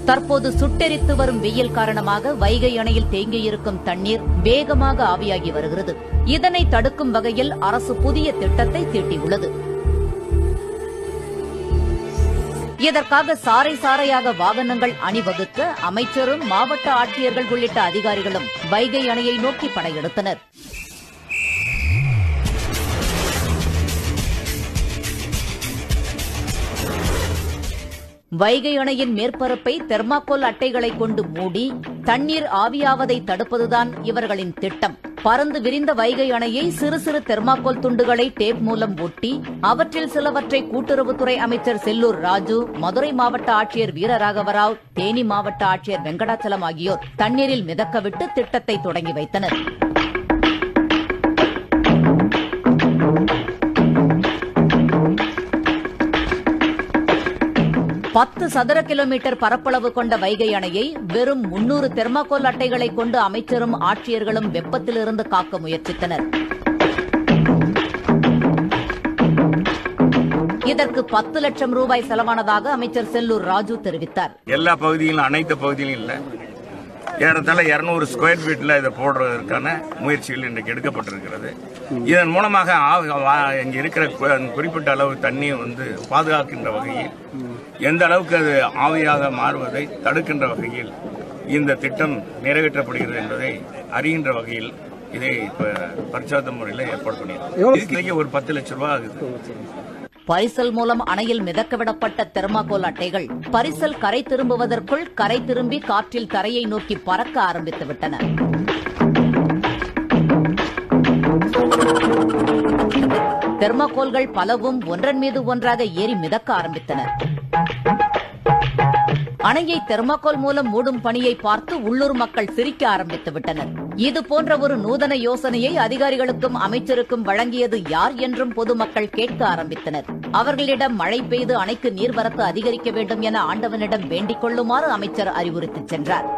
தற்போது சுட்டெரித்து வரும் வெயில் காரணமாக வைகை அணையில் தேங்கியிருக்கும் தண்ணீர் வேகமாக ஆவியாகி வருகிறது. இதனை தடுக்கும் வகையில் அரசு புதிய திட்டத்தை தீட்டியுள்ளது. இதற்காக சாறை சாறையாக வாகனங்கள் அணிவகுக்க அமைச்சரும் மாவட்ட ஆட்சியர்கள் உள்ளிட்ட அதிகாரிகளும் வைகை அணையை நோக்கி படையெடுத்தனர். வைகை அணையின் மேற்பரப்பை தெர்மாக்கோல் அட்டைகளை கொண்டு மூடி தண்ணீர் ஆவியாவதை தடுப்பதுதான் இவர்களின் திட்டம். பறந்து விரிந்த வைகை அணையை சிறு சிறு தெர்மாக்கோல் துண்டுகளை டேப் மூலம் ஒட்டி அவற்றில் சிலவற்றை கூட்டுறவுத்துறை அமைச்சர் செல்லூர் ராஜு, மதுரை மாவட்ட ஆட்சியர் வீரராகவராவ், தேனி மாவட்ட ஆட்சியர் வெங்கடாச்சலம் ஆகியோர் தண்ணீரில் மிதக்கவிட்டு திட்டத்தை தொடங்கி வைத்தனர். பத்து சதுர கிலோமீட்டர் பரப்பளவு கொண்ட வைகை அணையை வெறும் 300 தெர்மாக்கோல் அட்டைகளை கொண்டு அமைச்சரும் ஆட்சியர்களும் வெப்பத்திலிருந்து காக்க முயற்சித்தனர். இதற்கு 10 லட்சம் ரூபாய் செலவானதாக அமைச்சர் செல்லூர் ராஜு தெரிவித்தார். எல்லா பகுதியிலும், அனைத்து பகுதியிலும் இல்ல, ஏறத்தாழ 200 ஸ்கொயர் ஃபீட்ல இதை போடுறதற்கான முயற்சிகள் இன்றைக்கு எடுக்கப்பட்டிருக்கிறது. இதன் மூலமாக இங்க இருக்கிற குறிப்பிட்ட அளவு தண்ணி பாதுகாக்கின்ற வகையில், எந்த அளவுக்கு அது ஆவியாக மாறுவதை தடுக்கின்ற வகையில் இந்த திட்டம் நிறைவேற்றப்படுகிறது என்பதை அறிகின்ற வகையில் இதை பரிச்சார்த்த முறையில் ஏற்பாடு பண்ணியிருக்கோம். ஒரு 10 லட்சம் ரூபாய் ஆகுது. பரிசல் மூலம் அணையில் மிதக்கவிடப்பட்ட தெர்மாக்கோல் அட்டைகள் பரிசல் கரை திரும்புவதற்குள் கரை திரும்பி காற்றில் தரையை நோக்கி பறக்க ஆரம்பித்துவிட்டன. தெர்மாக்கோல்கள் பலவும் ஒன்றன் மீது ஒன்றாக ஏறி மிதக்க ஆரம்பித்தன. அணையை தெர்மாக்கோல் மூலம் மூடும் பணியை பார்த்து உள்ளூர் மக்கள் சிரிக்க ஆரம்பித்து விட்டனர். இதுபோன்ற ஒரு நூதன யோசனையை அதிகாரிகளுக்கும் அமைச்சருக்கும் வழங்கியது யார் என்றும் பொதுமக்கள் கேட்க ஆரம்பித்தனர். அவர்களிடம் மழை பெய்து அணைக்கு நீர்வரத்து அதிகரிக்க வேண்டும் என ஆண்டவனிடம் வேண்டிக் கொள்ளுமாறு அமைச்சர் அறிவுறுத்திச் சென்றார்.